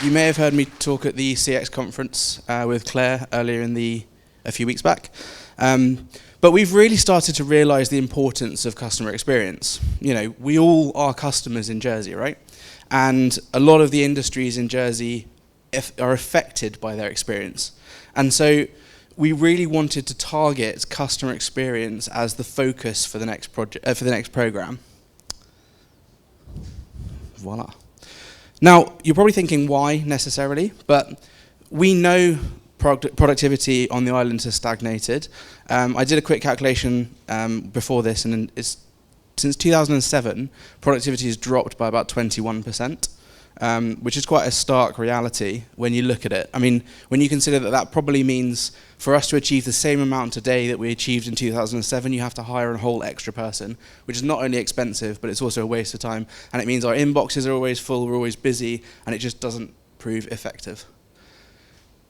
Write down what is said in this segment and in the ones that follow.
You may have heard me talk at the CX conference with Claire earlier a few weeks back. But we've really started to realise the importance of customer experience. You know, we all are customers in Jersey, right? And a lot of the industries in Jersey are affected by their experience. And so we really wanted to target customer experience as the focus for the next programme. Voila. Now, you're probably thinking why necessarily, but we know productivity on the island has stagnated. I did a quick calculation before this, and since 2007, productivity has dropped by about 21%, which is quite a stark reality when you look at it. I mean, when you consider that probably means for us to achieve the same amount today that we achieved in 2007, you have to hire a whole extra person, which is not only expensive, but it's also a waste of time. And it means our inboxes are always full, we're always busy, and it just doesn't prove effective.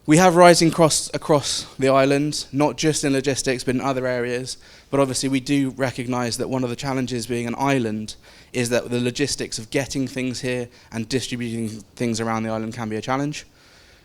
We have rising costs across the island, not just in logistics, but in other areas. But obviously we do recognise that one of the challenges being an island is that the logistics of getting things here and distributing things around the island can be a challenge.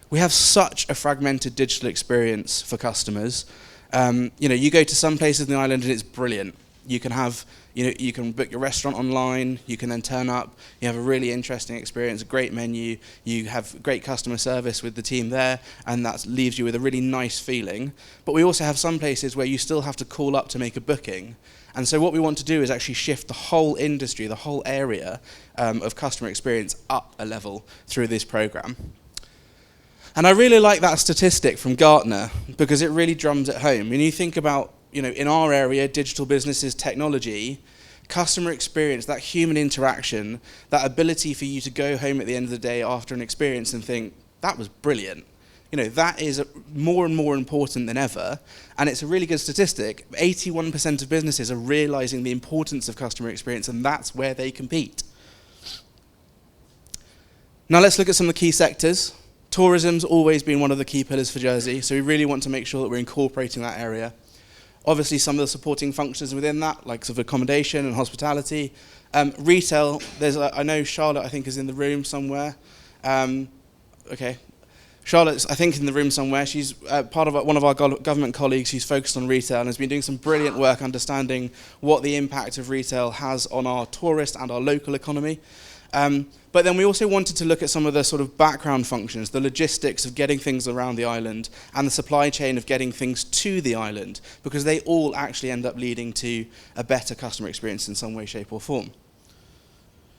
We have such a fragmented digital experience for customers. You go to some places in the island and it's brilliant. You can book your restaurant online, you can then turn up, you have a really interesting experience, a great menu, you have great customer service with the team there, and that leaves you with a really nice feeling. But we also have some places where you still have to call up to make a booking. And so what we want to do is actually shift the whole industry, the whole area of customer experience up a level through this programme. And I really like that statistic from Gartner because it really drums it home. When you think about, in our area, digital businesses, technology, customer experience, that human interaction, that ability for you to go home at the end of the day after an experience and think, that was brilliant. That is more and more important than ever. And it's a really good statistic. 81% of businesses are realizing the importance of customer experience, and that's where they compete. Now let's look at some of the key sectors. Tourism's always been one of the key pillars for Jersey, so we really want to make sure that we're incorporating that area. Obviously, some of the supporting functions within that, like sort of accommodation and hospitality. Retail, I know Charlotte, I think, is in the room somewhere. Okay. Charlotte's, I think, in the room somewhere. She's part of one of our government colleagues who's focused on retail and has been doing some brilliant work understanding what the impact of retail has on our tourist and our local economy. But then we also wanted to look at some of the sort of background functions, the logistics of getting things around the island and the supply chain of getting things to the island, because they all actually end up leading to a better customer experience in some way, shape or form.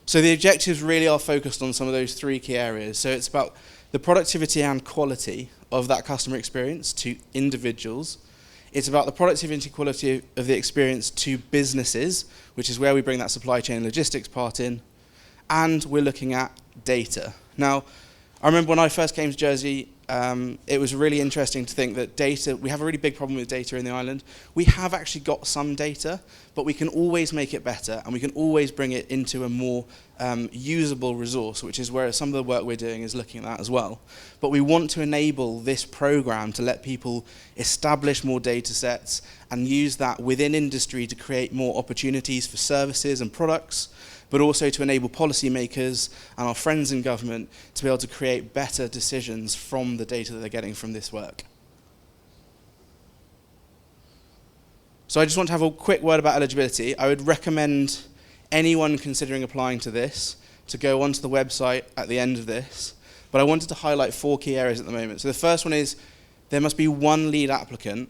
So the objectives really are focused on some of those three key areas. So it's about the productivity and quality of that customer experience to individuals. It's about the productivity and quality of the experience to businesses, which is where we bring that supply chain and logistics part in. And we're looking at data. Now, I remember when I first came to Jersey, it was really interesting to think that data, we have a really big problem with data in the island. We have actually got some data, but we can always make it better, and we can always bring it into a more usable resource, which is where some of the work we're doing is looking at that as well. But we want to enable this program to let people establish more data sets and use that within industry to create more opportunities for services and products, but also to enable policymakers and our friends in government to be able to create better decisions from the data that they're getting from this work. So I just want to have a quick word about eligibility. I would recommend anyone considering applying to this to go onto the website at the end of this. But I wanted to highlight 4 key areas at the moment. So the first one is there must be one lead applicant.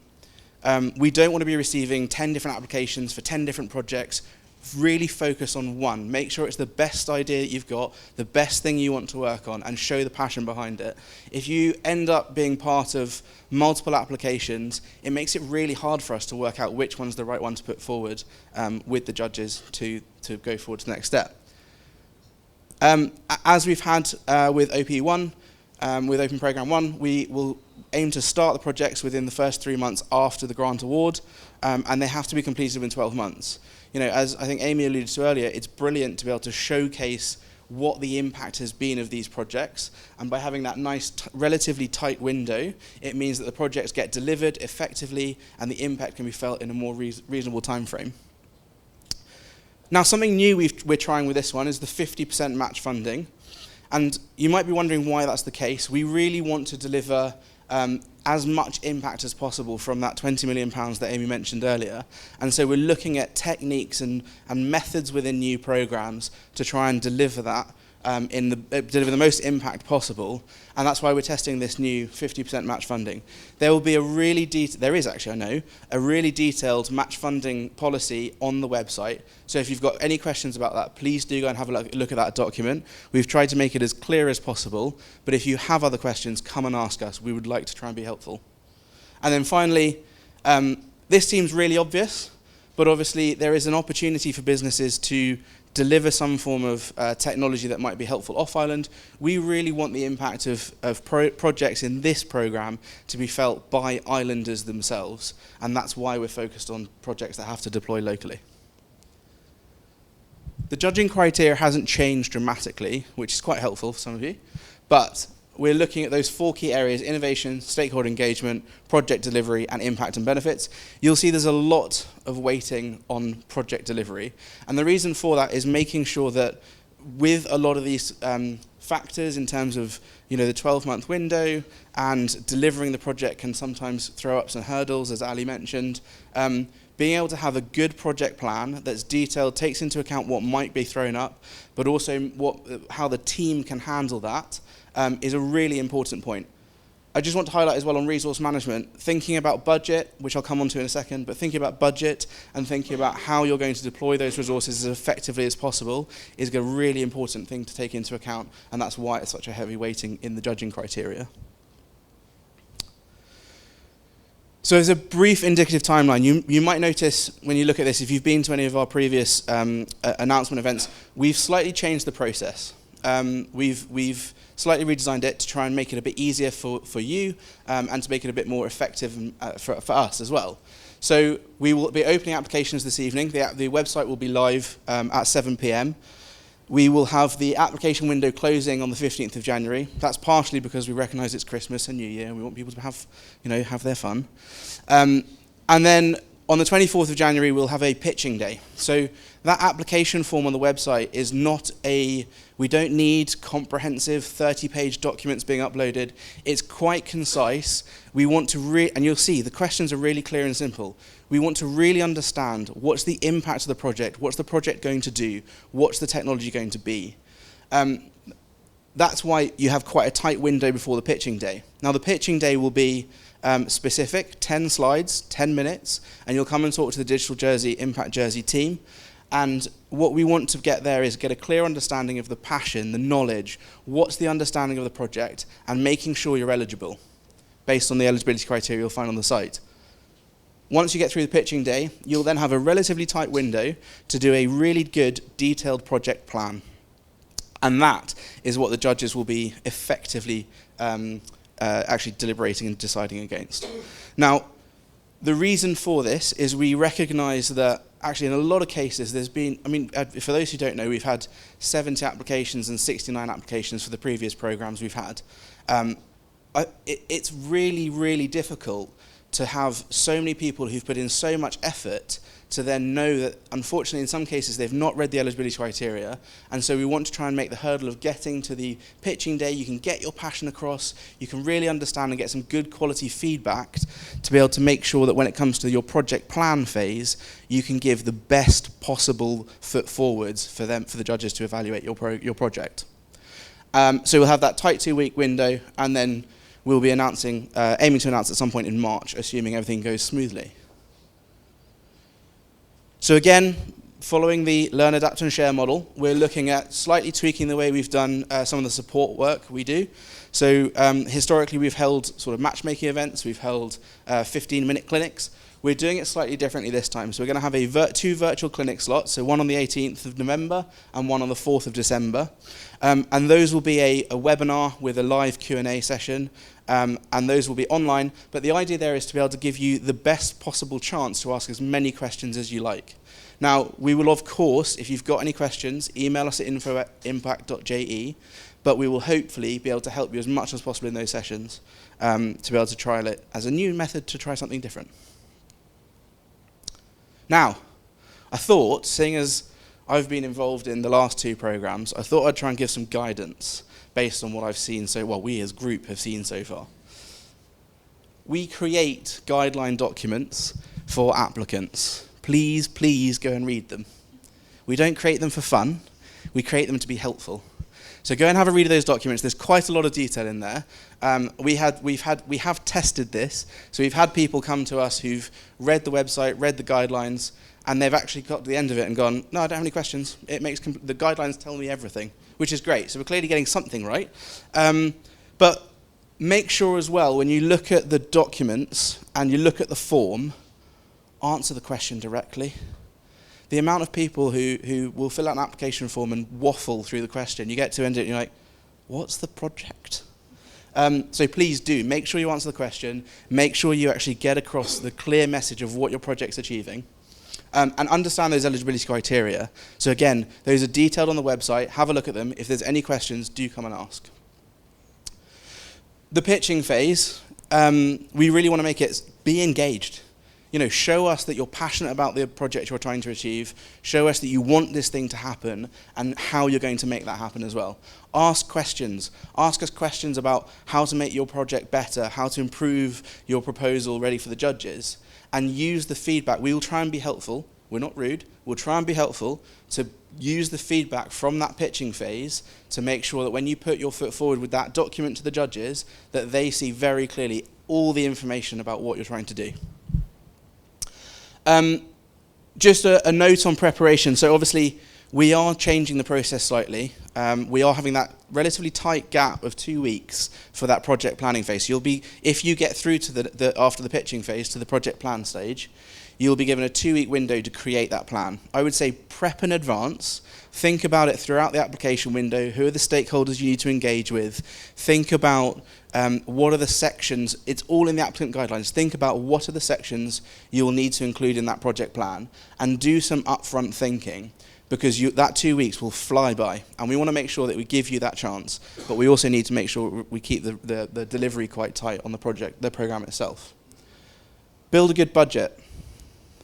We don't want to be receiving 10 different applications for 10 different projects. Really focus on one. Make sure it's the best idea that you've got, the best thing you want to work on, and show the passion behind it. If you end up being part of multiple applications, it makes it really hard for us to work out which one's the right one to put forward with the judges to go forward to the next step. As we've had with OPE1, with Open Programme 1, we will aim to start the projects within the first 3 months after the grant award, and they have to be completed within 12 months. As I think Amy alluded to earlier, it's brilliant to be able to showcase what the impact has been of these projects, and by having that nice, relatively tight window, it means that the projects get delivered effectively and the impact can be felt in a more reasonable time frame. Now, something new we're trying with this one is the 50% match funding. And you might be wondering why that's the case. We really want to deliver as much impact as possible from that £20 million that Amy mentioned earlier. And so we're looking at techniques and methods within new programs to try and deliver that, deliver the most impact possible. And that's why we're testing this new 50% match funding. There will be there is actually, I know, a really detailed match funding policy on the website. So if you've got any questions about that, please do go and have a look at that document. We've tried to make it as clear as possible, but if you have other questions, come and ask us. We would like to try and be helpful. And then finally, this seems really obvious, but obviously there is an opportunity for businesses to deliver some form of technology that might be helpful off-island. We really want the impact of projects in this programme to be felt by islanders themselves, and that's why we're focused on projects that have to deploy locally. The judging criteria hasn't changed dramatically, which is quite helpful for some of you, but we're looking at those 4 key areas: innovation, stakeholder engagement, project delivery, and impact and benefits. You'll see there's a lot of weighting on project delivery. And the reason for that is making sure that with a lot of these factors in terms of the 12-month window, and delivering the project can sometimes throw up some hurdles, as Ali mentioned. Being able to have a good project plan that's detailed, takes into account what might be thrown up, but also how the team can handle that, is a really important point. I just want to highlight as well on resource management, thinking about budget, which I'll come on to in a second, but thinking about budget and thinking about how you're going to deploy those resources as effectively as possible is a really important thing to take into account, and that's why it's such a heavy weighting in the judging criteria. So as a brief indicative timeline, you might notice when you look at this, if you've been to any of our previous announcement events, we've slightly changed the process. We've slightly redesigned it to try and make it a bit easier for you and to make it a bit more effective for us as well. So we will be opening applications this evening. The website will be live at 7 p.m. We will have the application window closing on the 15th of January. That's partially because we recognise it's Christmas and New Year, and we want people to have their fun. And then on the 24th of January, we'll have a pitching day. So that application form on the website is not we don't need comprehensive 30-page documents being uploaded. It's quite concise. We want to and you'll see the questions are really clear and simple. We want to really understand what's the impact of the project, what's the project going to do, what's the technology going to be. That's why you have quite a tight window before the pitching day. Now the pitching day will be specific, 10 slides, 10 minutes, and you'll come and talk to the Digital Jersey, Impact Jersey team. And what we want to get there is get a clear understanding of the passion, the knowledge, what's the understanding of the project, and making sure you're eligible based on the eligibility criteria you'll find on the site. Once you get through the pitching day, you'll then have a relatively tight window to do a really good, detailed project plan. And that is what the judges will be effectively actually deliberating and deciding against. Now, the reason for this is we recognise that actually in a lot of cases there's been, for those who don't know, we've had 70 applications and 69 applications for the previous programs we've had. It's really, really difficult to have so many people who've put in so much effort to then know that, unfortunately, in some cases, they've not read the eligibility criteria, and so we want to try and make the hurdle of getting to the pitching day. You can get your passion across, you can really understand and get some good quality feedback to be able to make sure that when it comes to your project plan phase, you can give the best possible foot forwards for the judges to evaluate your project. So we'll have that tight 2-week window, and then we'll be aiming to announce at some point in March, assuming everything goes smoothly. So again, following the learn, adapt and share model, we're looking at slightly tweaking the way we've done some of the support work we do. So historically we've held sort of matchmaking events, we've held 15-minute clinics. We're doing it slightly differently this time. So we're going to have 2 virtual clinic slots, so one on the 18th of November and one on the 4th of December. And those will be a webinar with a live Q&A session, and those will be online. But the idea there is to be able to give you the best possible chance to ask as many questions as you like. Now, we will, of course, if you've got any questions, email us at info@impact.je, but we will hopefully be able to help you as much as possible in those sessions to be able to trial it as a new method to try something different. Now, I thought, seeing as I've been involved in the last 2 programs. I thought I'd try and give some guidance based on what I've seen we as a group have seen so far. We create guideline documents for applicants. Please, please go and read them. We don't create them for fun. We create them to be helpful. So go and have a read of those documents. There's quite a lot of detail in there. We have tested this. So we've had people come to us who've read the website, read the guidelines, and they've actually got to the end of it and gone, no, I don't have any questions. The guidelines tell me everything, which is great. So we're clearly getting something right. But make sure as well, when you look at the documents and you look at the form, answer the question directly. The amount of people who will fill out an application form and waffle through the question, you get to end it and you're like, what's the project? So please do, make sure you answer the question, make sure you actually get across the clear message of what your project's achieving, and understand those eligibility criteria. So again, those are detailed on the website, have a look at them. If there's any questions, do come and ask. The pitching phase, we really want to make it be engaged. Show us that you're passionate about the project you're trying to achieve. Show us that you want this thing to happen and how you're going to make that happen as well. Ask questions. Ask us questions about how to make your project better, how to improve your proposal ready for the judges, and use the feedback. We will try and be helpful. We're not rude. We'll try and be helpful to use the feedback from that pitching phase to make sure that when you put your foot forward with that document to the judges, that they see very clearly all the information about what you're trying to do. Just a note on preparation. So obviously, we are changing the process slightly. We are having that relatively tight gap of 2 weeks for that project planning phase. You'll be, if you get through to after the pitching phase to the project plan stage, you'll be given a 2-week window to create that plan. I would say prep in advance. Think about it throughout the application window. Who are the stakeholders you need to engage with? Think about what are the sections. It's all in the applicant guidelines. Think about what are the sections you will need to include in that project plan, and do some upfront thinking, because that 2 weeks will fly by, and we want to make sure that we give you that chance, but we also need to make sure we keep the delivery quite tight on the program itself. Build a good budget.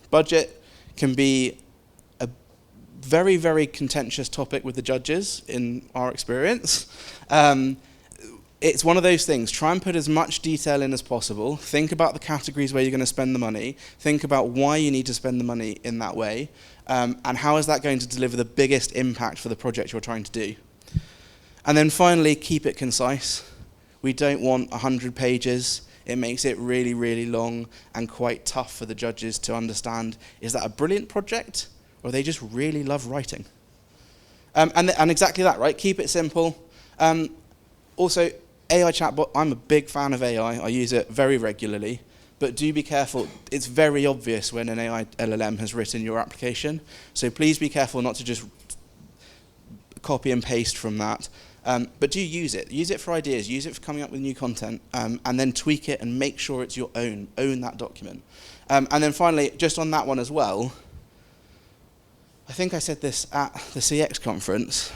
Budget can be a very, very contentious topic with the judges, in our experience. It's one of those things. Try and put as much detail in as possible. Think about the categories where you're going to spend the money. Think about why you need to spend the money in that way, and how is that going to deliver the biggest impact for the project you're trying to do. And then finally, keep it concise. We don't want 100 pages. It makes it really, really long and quite tough for the judges to understand, is that a brilliant project, or they just really love writing? And exactly that, right? Keep it simple. Also, AI chatbot, I'm a big fan of AI. I use it very regularly. But do be careful. It's very obvious when an AI LLM has written your application. So please be careful not to just copy and paste from that. But do use it. Use it for ideas. Use it for coming up with new content. And then tweak it and make sure it's your own. Own that document. And then finally, just on that one as well, I think I said this at the CX conference,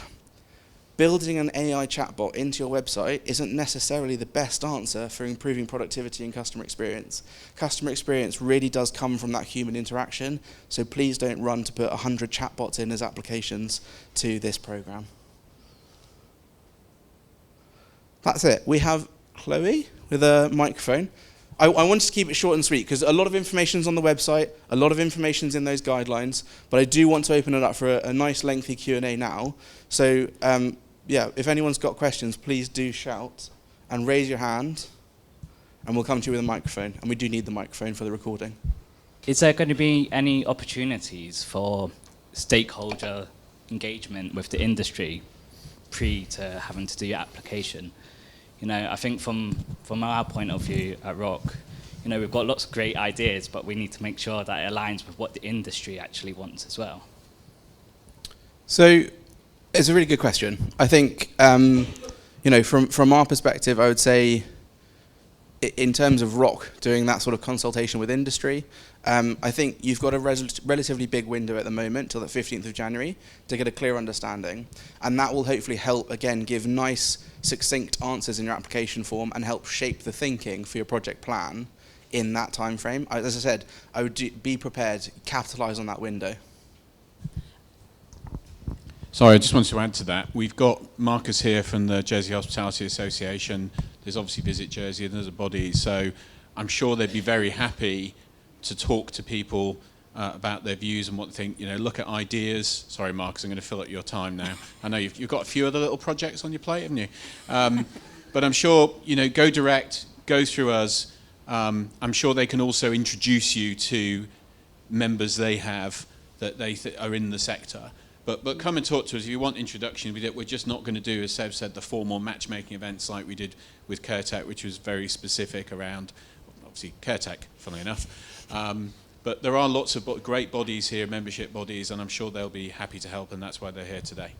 building an AI chatbot into your website isn't necessarily the best answer for improving productivity and customer experience. Customer experience really does come from that human interaction, so please don't run to put 100 chatbots in as applications to this program. That's it. We have Chloe with a microphone. I wanted to keep it short and sweet because a lot of information's on the website, a lot of information's in those guidelines, but I do want to open it up for a nice lengthy Q&A now. So yeah, if anyone's got questions, please do shout and raise your hand, and we'll come to you with a microphone. And we do need the microphone for the recording. Is there going to be any opportunities for stakeholder engagement with the industry pre to having to do your application? You know, I think from our point of view at Rock, you know, we've got lots of great ideas, but we need to make sure that it aligns with what the industry actually wants as well. So it's a really good question. I think, you know, from our perspective, I would say in terms of Rock doing that sort of consultation with industry, I think you've got a relatively big window at the moment till the 15th of January to get a clear understanding, and that will hopefully help, again, give nice, succinct answers in your application form and help shape the thinking for your project plan in that time frame. As I said, I would be prepared, capitalise on that window. Sorry, I just wanted to add to that. We've got Marcus here from the Jersey Hospitality Association. There's obviously Visit Jersey and there's a body, so I'm sure they'd be very happy to talk to people about their views and what they think. Look at ideas. Sorry, Marcus, I'm going to fill up your time now. I know you've got a few other little projects on your plate, haven't you? But I'm sure, go direct, go through us. I'm sure they can also introduce you to members they have that they are in the sector. But come and talk to us if you want introduction. We're just not going to do, as Seb said, the formal matchmaking events like we did with CareTech, which was very specific around, obviously, CareTech, funnily enough. But there are lots of great bodies here, membership bodies, and I'm sure they'll be happy to help, and that's why they're here today.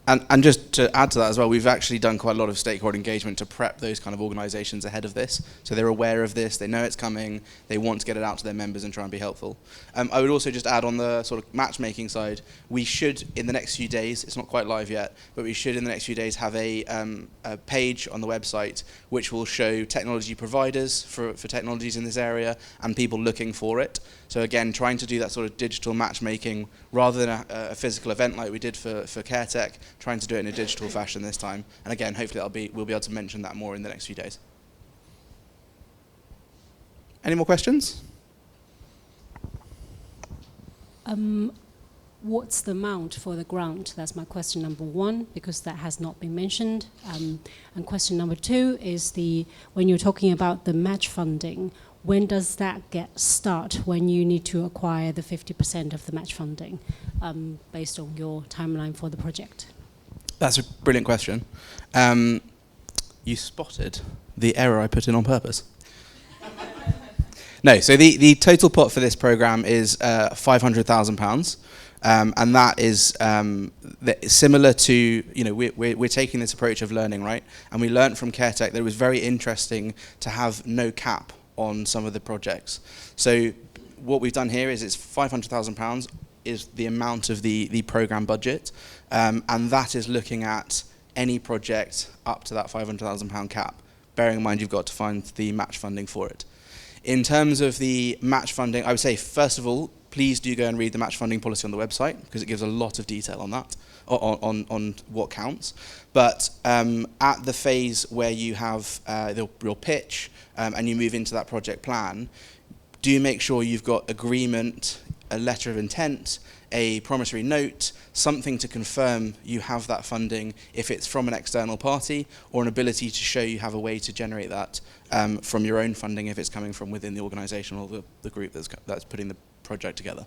And just to add to that as well, we've actually done quite a lot of stakeholder engagement to prep those kind of organisations ahead of this. So they're aware of this, they know it's coming, they want to get it out to their members and try and be helpful. I would also just add on the sort of matchmaking side, we should in the next few days, it's not quite live yet, but we should in the next few days have a page on the website which will show technology providers for technologies in this area and people looking for it. So again, trying to do that sort of digital matchmaking rather than a physical event like we did for CareTech, trying to do it in a digital fashion this time. And again, hopefully we'll be able to mention that more in the next few days. Any more questions? What's the amount for the grant? That's my question number one, because that has not been mentioned. And question number two is when you're talking about the match funding, when does that start when you need to acquire the 50% of the match funding based on your timeline for the project? That's a brilliant question. You spotted the error I put in on purpose. No, so the total pot for this programme is £500,000. And that is similar to, we're taking this approach of learning, right? And we learned from CareTech that it was very interesting to have no cap on some of the projects. So what we've done here is it's £500,000 is the amount of the programme budget, and that is looking at any project up to that £500,000 cap, bearing in mind you've got to find the match funding for it. In terms of the match funding, I would say, first of all, please do go and read the match funding policy on the website, because it gives a lot of detail on that, on what counts. But at the phase where you have your pitch and you move into that project plan, do make sure you've got agreement, a letter of intent, a promissory note, something to confirm you have that funding if it's from an external party, or an ability to show you have a way to generate that from your own funding if it's coming from within the organisation or the group that's putting the project together.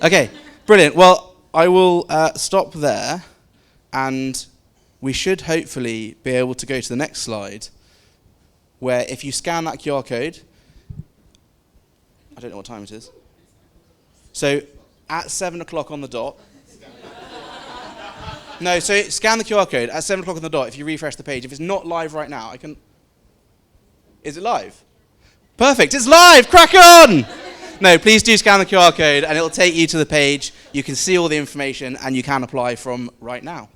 Okay, brilliant. Well, I will stop there, and we should hopefully be able to go to the next slide, where if you scan that QR code, I don't know what time it is. So at 7 o'clock on the dot. No, so scan the QR code at 7 o'clock on the dot if you refresh the page. If it's not live right now, Is it live? Perfect, it's live, crack on! No, please do scan the QR code and it'll take you to the page. You can see all the information and you can apply from right now.